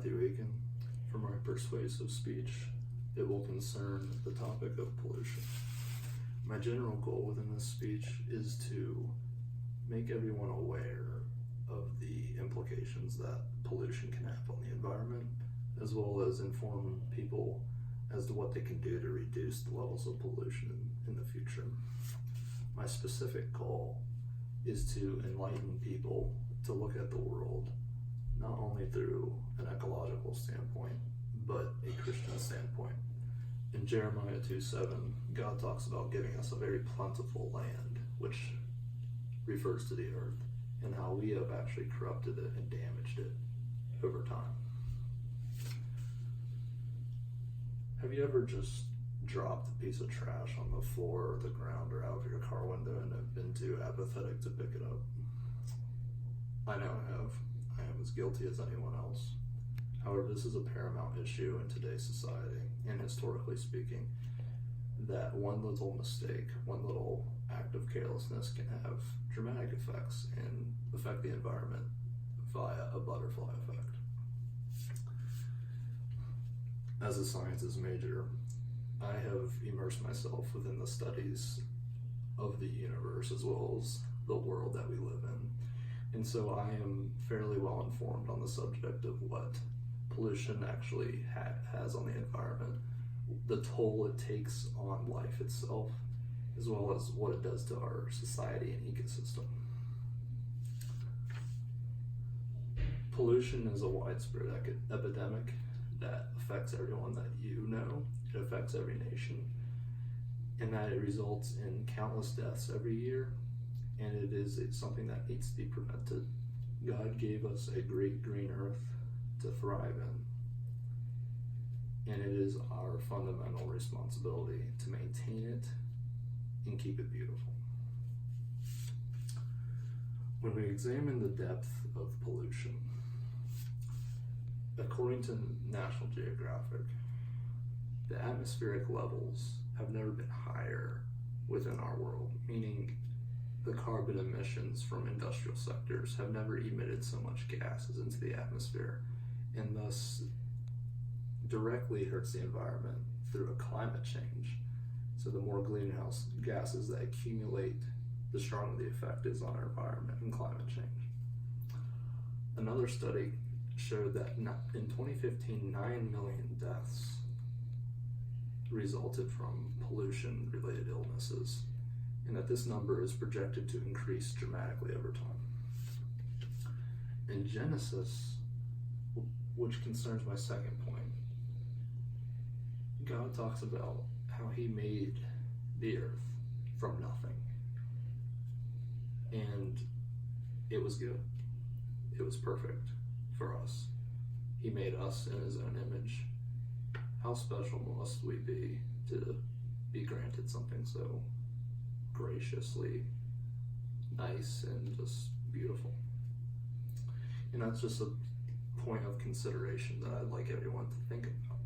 Matthew Aiken. For my persuasive speech, it will concern the topic of pollution. My general goal within this speech is to make everyone aware of the implications that pollution can have on the environment, as well as inform people as to what they can do to reduce the levels of pollution in the future. My specific goal is to enlighten people to look at the world not only through an ecological standpoint, but a Christian standpoint. In Jeremiah 2:7, God talks about giving us a very plentiful land, which refers to the earth, and how we have actually corrupted it and damaged it over time. Have you ever just dropped a piece of trash on the floor or the ground or out of your car window and have been too apathetic to pick it up? I know I have. I am as guilty as anyone else. However, this is a paramount issue in today's society, and historically speaking, that one little mistake, one little act of carelessness can have dramatic effects and affect the environment via a butterfly effect. As a sciences major, I have immersed myself within the studies of the universe as well as the world that we live in. And so I am fairly well informed on the subject of what pollution actually has on the environment, the toll it takes on life itself, as well as what it does to our society and ecosystem. Pollution is a widespread epidemic that affects everyone that you know. It affects every nation, and that it results in countless deaths every year, and it's something that needs to be prevented. God gave us a great green earth to thrive in, and it is our fundamental responsibility to maintain it and keep it beautiful. When we examine the depth of pollution, according to National Geographic, the atmospheric levels have never been higher within our world, meaning the carbon emissions from industrial sectors have never emitted so much gases into the atmosphere, and thus directly hurts the environment through a climate change. So the more greenhouse gases that accumulate, the stronger the effect is on our environment and climate change. Another study showed that in 2015, 9 million deaths resulted from pollution-related illnesses, and that this number is projected to increase dramatically over time. In Genesis, which concerns my second point, God talks about how he made the earth from nothing, and it was good. It was perfect for us. He made us in his own image. How special must we be to be granted something so graciously nice and just beautiful? And that's just a point of consideration that I'd like everyone to think about.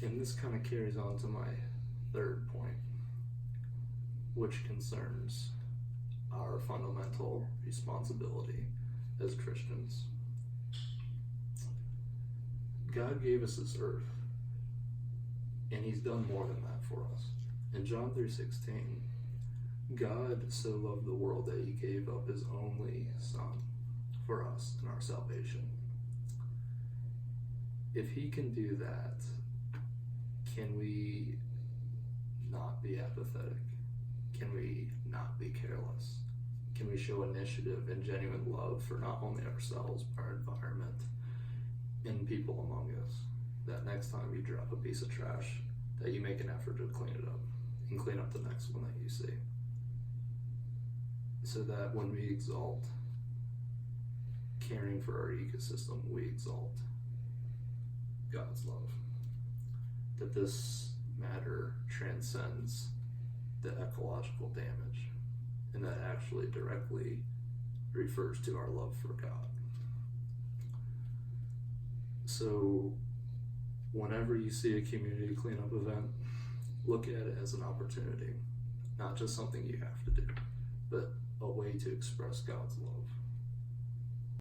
And this kind of carries on to my third point, which concerns our fundamental responsibility as Christians. God gave us this earth, and he's done more than that for us. In John 3:16, God so loved the world that he gave up his only son for us and our salvation. If he can do that, can we not be apathetic? Can we not be careless? Can we show initiative and genuine love for not only ourselves, but our environment and people among us? That next time you drop a piece of trash, that you make an effort to clean it up and clean up the next one that you see. So that when we exalt caring for our ecosystem, we exalt God's love. That this matter transcends the ecological damage, and that actually directly refers to our love for God. So whenever you see a community cleanup event, look at it as an opportunity, not just something you have to do, but a way to express God's love.